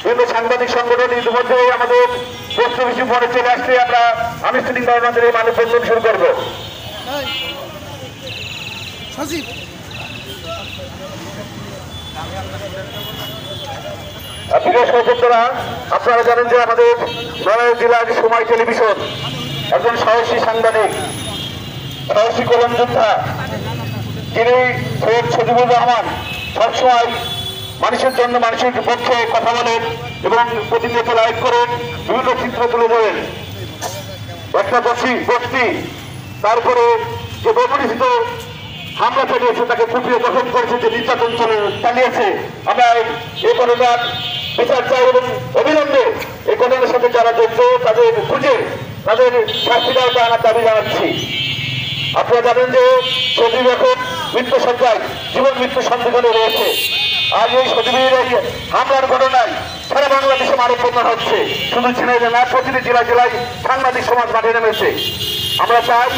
বিভিন্ন সাংবাদিক সংগঠন ইতিমধ্যে আমাদের প্রস্তুতি পরে চলে আসলে আমরা আনুষ্ঠানিকভাবে আমাদের এই মানববন্ধন শুরু করবো। প্রিয় সহযোদ্ধারা, আপনারা জানেন যে আমাদের নড়াইল জেলার সময় টেলিভিশন একজন সাহসী সাংবাদিক, সাহসী কলম যোদ্ধা, যিনি সৈয়দ সজিবুর রহমান সবসময় মানুষের জন্য মানুষের পক্ষে কথা বলেন এবং প্রতিনিয়ত লাইভ করেন, বিভিন্ন চিত্র তুলে ধরেন। একটা বস্তি তারপরে যে বর্বরিত হামলা চালিয়েছে, তাকে কুপিয়ে দখল করেছে, যে নির্যাতন চালিয়েছে, আমরা এই ঘটনার বিচার চাই এবং অবিলম্বে এই ঘটনার সাথে যারা যুক্ত তাদের খুঁজে তাদের শাস্তির আওতায় আনার দাবি জানাচ্ছি। আপনারা জানেন যে সজীব এখন মৃত্যু সজ্জায়, জীবন মৃত্যু সন্ধিক্ষণে রয়েছে। আজ এই সজীবের এই হামলার ঘটনায় সারা বাংলাদেশে মানববন্ধন হচ্ছে। শুধু ঝিনাইদহ না, প্রতিটি জেলায় জেলায় সাংবাদিক সমাজ মাঠে নেমেছে। আমরা চাই,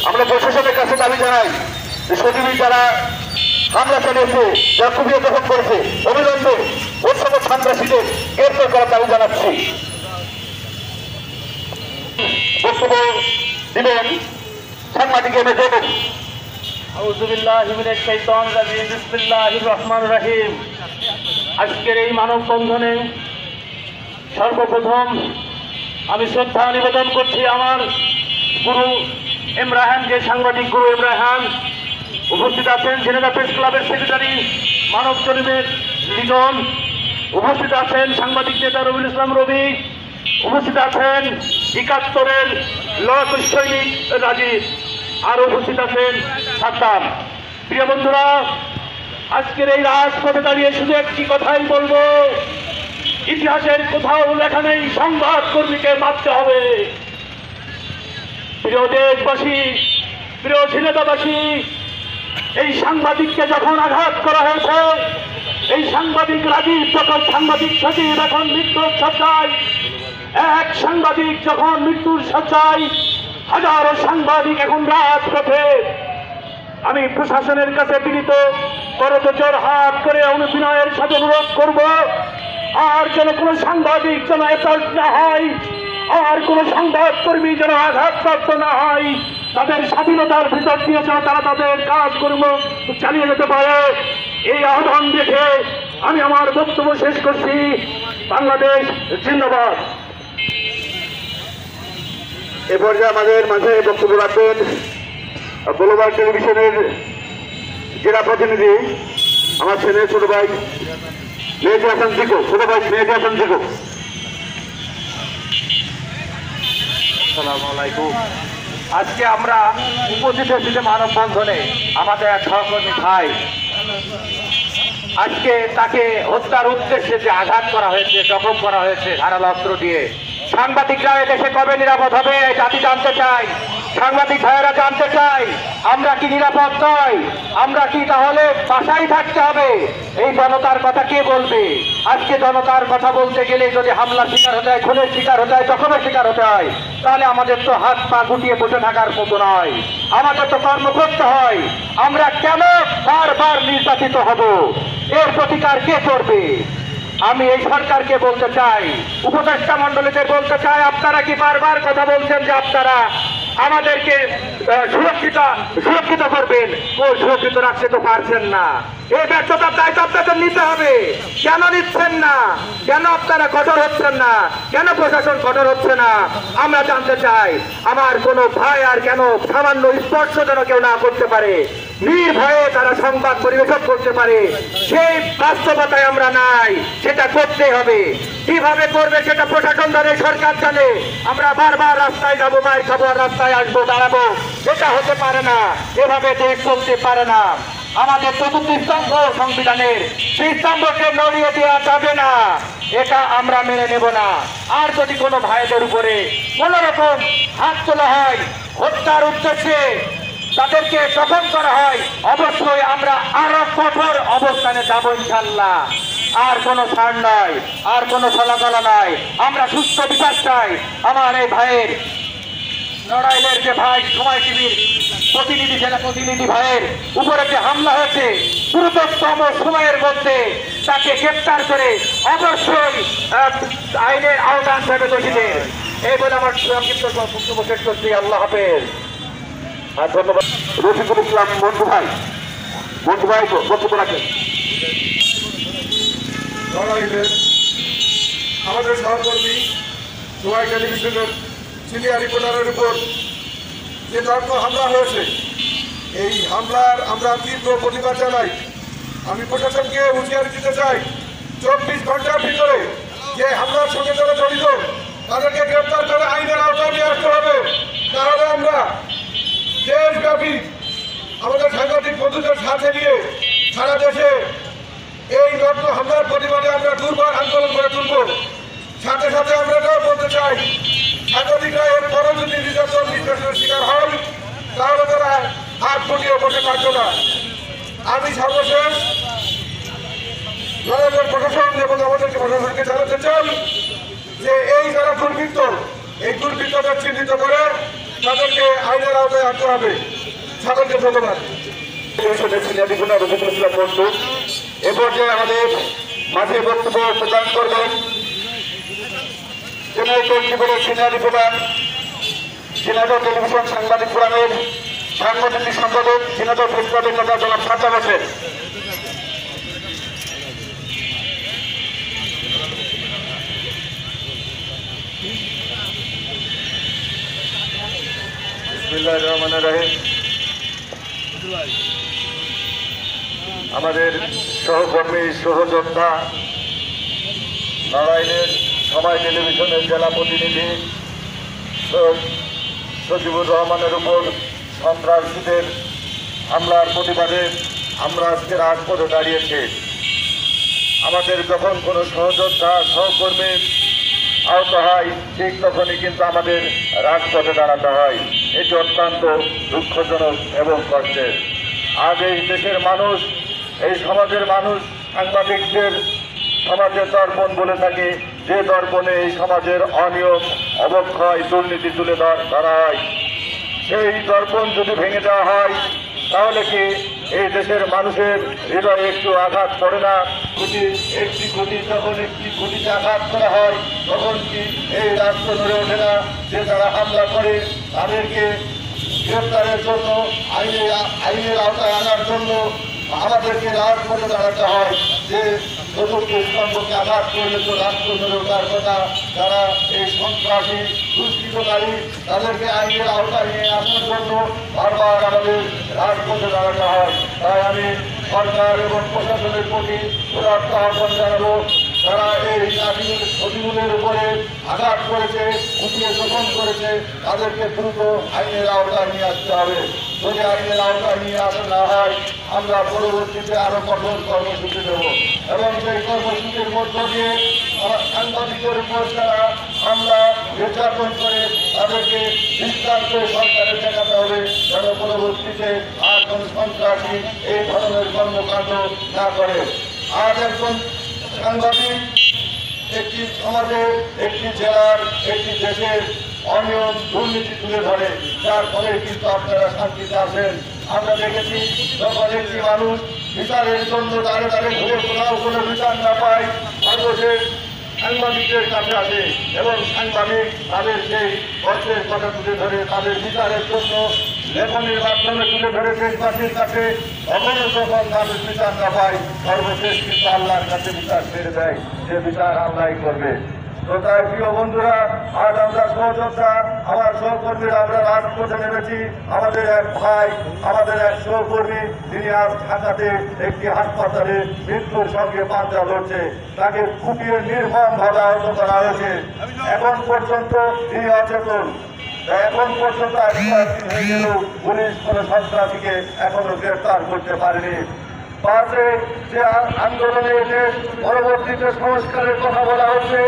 আমরা প্রশাসনের কাছে দাবি জানাই যে সজীবী যারা হামলা চালিয়েছে, যারা কুপিয়ে দখল করেছে, অবিলম্বে ওর সকল সন্ত্রাসীদের গ্রেফতার করার দাবি জানাচ্ছি। বক্তব্য দিবেন সাংবাদিক এম এ দেবেন। আজকের এই মানববন্ধনে সর্বপ্রথম আমি শ্রদ্ধা নিবেদন করছি আমার গুরু ইমরাহানকে, সাংবাদিক গুরু ইমরাহান। উপস্থিত আছেন ঝিনাইদহ প্রেস ক্লাবের সেক্রেটারি মানব জরিমের লিটন, উপস্থিত আছেন সাংবাদিক নেতা রবিউল ইসলাম রবি, উপস্থিত আছেন ৭১-এর লড়াকু সৈনিক রাজীব, আর উপস্থিত আছেন সাদ্দাম। প্রিয় বন্ধুরা, আজকের এই রাজপথে দাঁড়িয়ে শুধু একটি কথাই বলবো, ইতিহাসের কোথাও লেখা নেই সংবাদ কর্মীকে মারতে হবে। প্রিয় দেশবাসী, প্রিয় ঝিনাইদহবাসী, এই সাংবাদিককে যখন আঘাত করা হয়েছে, এই সাংবাদিক রাজীব যখন সাংবাদিক সচিব এখন মৃত্যুর শয্যায়, এক সাংবাদিক যখন মৃত্যুর শয্যায়, হাজারো সাংবাদিক এখন রাজপথে। আমি প্রশাসনের কাছে বিনীত করজোড় হাত করে অনুবিনয়ের সাথে অনুরোধ করব, আর যেন কোনো সাংবাদিক যেন অ্যাসাল্ট না হয়, আর কোনো সংবাদ কর্মী যেন আঘাতপ্রাপ্ত না হয়, তাদের স্বাধীনতার ভিতর দিয়ে যেন তারা তাদের কাজকর্ম চালিয়ে যেতে পারে, এই আহ্বান দেখে আমি আমার বক্তব্য শেষ করছি। বাংলাদেশ জিন্দাবাদ। এ পর্যায়ে আমাদের মাঝে বক্তব্য রাখবেন গ্লোবাল টেলিভিশনের জেলা প্রতিনিধি আমার ছেলে ছোট ভাই মেহেদী হাসান জিকো। আসসালামু আলাইকুম। আজকে আমরা উপস্থিত হয়েছি মানববন্ধনে আমাদের এক সহকর্মী ভাই, আজকে তাকে হত্যার উদ্দেশ্যে যে আঘাত করা হয়েছে, জখম করা হয়েছে ধারালো অস্ত্র দিয়ে। সাংবাদিকরা দেশে কবে নিরাপদ হবে জাতি জানতে চাই, সাংবাদিক ভাইয়েরা জানতে চাই, আমরা কি নিরাপদ নয়? আমরা কি তাহলে বাসায় থাকতে হবে? এই জনতার কথা কে বলবে? আজকে জনতার কথা বলতে গেলে যদি হামলার শিকার হতে হয়, খুনের শিকার হতে হয়, জখমের শিকার হতে হয়, তাহলে আমাদের তো হাত পা গুটিয়ে বসে থাকার মতো নয়, আমাদের তো কর্ম করতে হয়। আমরা কেন বারবার নির্যাতিত হব? এর প্রতিকার কে করবে? আমি এই সরকারকে বলতে চাই, উপদেষ্টা মন্ডলীদের বলতে চাই, আপনারা কি বারবার কথা বলছেন যে আপনারা আমাদেরকে সুরক্ষিত করবেন, ও সুরক্ষিত রাখতে তো পারছেন না। এই ব্যর্থতার দায়িত্ব আপনাদের নিতে হবে। কেন নিচ্ছেন না? কেন আপনারা কঠোর হচ্ছেন না? কেন প্রশাসন কঠোর হচ্ছে না? আমরা জানতে চাই। আমার কোনো ভয় আর কেন সামান্য স্পর্শ যেন কেউ না করতে পারে, নির্ভয়ে তারা সংবাদ পরিবেশন করতে পারে, সেই বাস্তবতায় আমরা নাই। সেটা করতে হবে। কিভাবে করবে সেটা প্রশাসন জানে, সরকার জানে। আমরা বারবার রাস্তায় যাবো, মায়ের খাবো, রাস্তায় আসবো, দাঁড়াবো, এটা হতে পারে না। এভাবে দেশ চলতে পারে না। আমাদের চতুর্থ স্তম্ভ সংবিধানের, সেই স্তম্ভকে নড়িয়ে দেওয়া যাবে না, এটা আমরা মেনে নেব না। আর যদি কোনো ভাইদের উপরে কোন রকম হাত তোলা হয়, হত্যার উদ্দেশ্যে তাদেরকে দখল করা হয়, অবশ্যই আমরা আরো কঠোর অবস্থানে যাব ইনশাল্লাহ। আর কোনো ছাড় নয়, আর কোনো চলাচলা নয়। আমরা সুস্থ বিচার চাই। আমার এই ভাইয়ের, নড়াইলের যে ভাই সময় টিভির প্রতিনিধি, জেলা প্রতিনিধি ভাইয়ের উপরে যে হামলা হয়েছে, দ্রুততম সময়ের মধ্যে তাকে গ্রেপ্তার করে অবশ্যই আইনের আওতায় আনতে হবে দোষীদের। এই বলে আমার সংক্ষিপ্ত বক্তব্য শেষ করছি। আল্লাহ হাফেজ। আর ধন্যবাদ রফিকুল ইসলাম মন্টু ভাই বক্তব্য রাখেন। আমাদের সহকর্মী সময় টেলিভিশনের সিনিয়র রিপোর্টারের উপর যে নগ্ন হামলা হয়েছে, এই হামলার আমরা তীব্র প্রতিবাদ জানাই। আমি প্রশাসনকে হুঁশিয়ারি দিতে চাই, 24 ঘন্টার ভিতরে যে হামলার সঙ্গে যারা জড়িত তাদেরকে গ্রেপ্তার করে আইনের আওতায় নিয়ে আসতে হবে। তাহলে আমরা দেশব্যাপী আমাদের সাংবাদিক বন্ধুদের সাথে নিয়ে সারা দেশে এই নগ্ন হামলার প্রতিবাদে আমরা দুর্বার আন্দোলন করে তুলব। সাথে সাথে আমরা এটাও বলতে চাই, সাংবাদিকরা এর পরও যদি নির্যাতনের শিকার হয় তাহলে তারা হাত ফুটিয়ে বসে থাকবে না। আমি সর্বশেষ জনগণ প্রশাসন এবং আমাদেরকে প্রশাসনকে জানাতে চাই যে এই যারা দুর্বৃত্ত, এই দুর্বৃত্তদের চিহ্নিত করে তাদেরকে আইনের আওতায় আনতে হবে। সকলকে ধন্যবাদ। সিনিয়র রিপোর্টার রফিকুল ইসলাম মন্টু এ পর্যায়ে আমাদের মাঝে বক্তব্য প্রদান করবেন জেনারেল টোয়েন্টি4-এর সিনিয়র রিপোর্টার, ঝিনাইদহ টেলিভিশন সাংবাদিক ফোরামের সাংগঠনিক সম্পাদক, ঝিনাইদহ প্রেস ক্লাবের নেতা জনাব সাজ্জাদ হোসেন। বিসমিল্লাহির রহমানির রহিম। আমাদের সহকর্মী সহযোদ্ধা নড়াইলের সময় টেলিভিশনের জেলা প্রতিনিধি সজিবুর রহমানের উপর সন্ত্রাসীদের হামলার প্রতিবাদে আমরা আজকে রাজপথে দাঁড়িয়েছি। আমাদের যখন কোনো সহযোদ্ধা সহকর্মী আহত হয় ঠিক তখনই কিন্তু আমাদের রাজপথে দাঁড়াতে হয়। এটি অত্যন্ত দুঃখজনক এবং কষ্টের। আজ এই দেশের মানুষ, এই সমাজের মানুষ সাংবাদিকদের সমাজের দর্পণ বলে থাকে, যে দর্পণে এই সমাজের অনিয়ম, অবক্ষয়, দুর্নীতি তুলে ধরা হয়। সেই দর্পণ যদি ভেঙে দেওয়া হয় তাহলে কি এই দেশের মানুষের হৃদয়ে একটু আঘাত পড়ে না? একটি খুঁটি যখন একটি খুঁটিতে আঘাত করা হয় তখন কি এই রাষ্ট্র নড়ে ওঠে না? যে তারা হামলা করে তাদেরকে গ্রেপ্তারের জন্য, আইনের আওতায় আনার জন্য আমাদেরকে রাজপথে দাঁড়াতে হয়। যে চতুর্থ স্তম্ভকে আঘাত করলে তো রাষ্ট্র নড়ে ওঠার কথা। তারা এই সন্ত্রাসী দুষ্কৃতকারী তাদেরকে আইনের আওতায় নিয়ে আসার জন্য বারবার আমাদের রাজপথে দাঁড়াতে হয়। তাই আমি সরকার এবং প্রশাসনের প্রতি উদাত্ত আহ্বান জানাবো, তারা এই সচিবের উপরে আঘাত করেছে, খুঁটিয়ে শোষণ করেছে, তাদেরকে দ্রুত আইনের আওতায় নিয়ে আসতে হবে। যদি আইনের আওতায় নিয়ে আসা না হয় আমরা পরবর্তীতে আরো কঠোর কর্মসূচি দেব এবং সেই কর্মসূচির মধ্য দিয়ে সাংবাদিকদের উপর যারা হামলা নির্যাতন করে তাদেরকে দৃষ্টান্ত সরকারের দেখাতে হবে, যেন পরবর্তীতে আর কোন সন্ত্রাসী এই ধরনের কর্মকাণ্ড না করে। আজ একজন সাংবাদিক একটি সমাজে, একটি জেলার, একটি দেশের অনিয়ম, দুর্নীতি তুলে ধরে, যার ফলে কিন্তু আপনারা শান্তিতে আসেন। আমরা দেখেছি যখন একটি মানুষ বিচারের জন্য দাঁড়ে দাঁড়ে ঘুরে কোথাও কোনো বিচার না পায়, সর্বশেষ সাংবাদিকদের কাছে আসে এবং সাংবাদিক তাদের সেই কষ্টের কথা তুলে ধরে তাদের বিচারের জন্য লেখনের মাধ্যমে তুলে ধরে দেশবাসীর কাছে। কখনো যখন তাদের বিচার না পায় সর্বশেষ কিন্তু আল্লাহর কাছে বিচার ছেড়ে দেয়, যে বিচার আল্লাহই করবে। তো তাই প্রিয় বন্ধুরা, আজ আমরা সহযোদ্ধা, আমার সহকর্মীরা আমরা রাজপথে নেমেছি। আমাদের এক ভাই, আমাদের এক সহকর্মী, তিনি আজ ঢাকাতে একটি হাসপাতালে মৃত্যুর সঙ্গে পাঞ্জা লড়ছে, তাকে কুপিয়ে নির্মমভাবে আহত করা হয়েছে। এখন পর্যন্ত তিনি অচেতন। এখন পর্যন্ত হয়ে গেলেও পুলিশ কোনো সন্ত্রাসীকে এখনো গ্রেফতার করতে পারেনি। পাশে যে আন্দোলনে এসে পরবর্তীতে সংস্কারের কথা বলা হচ্ছে।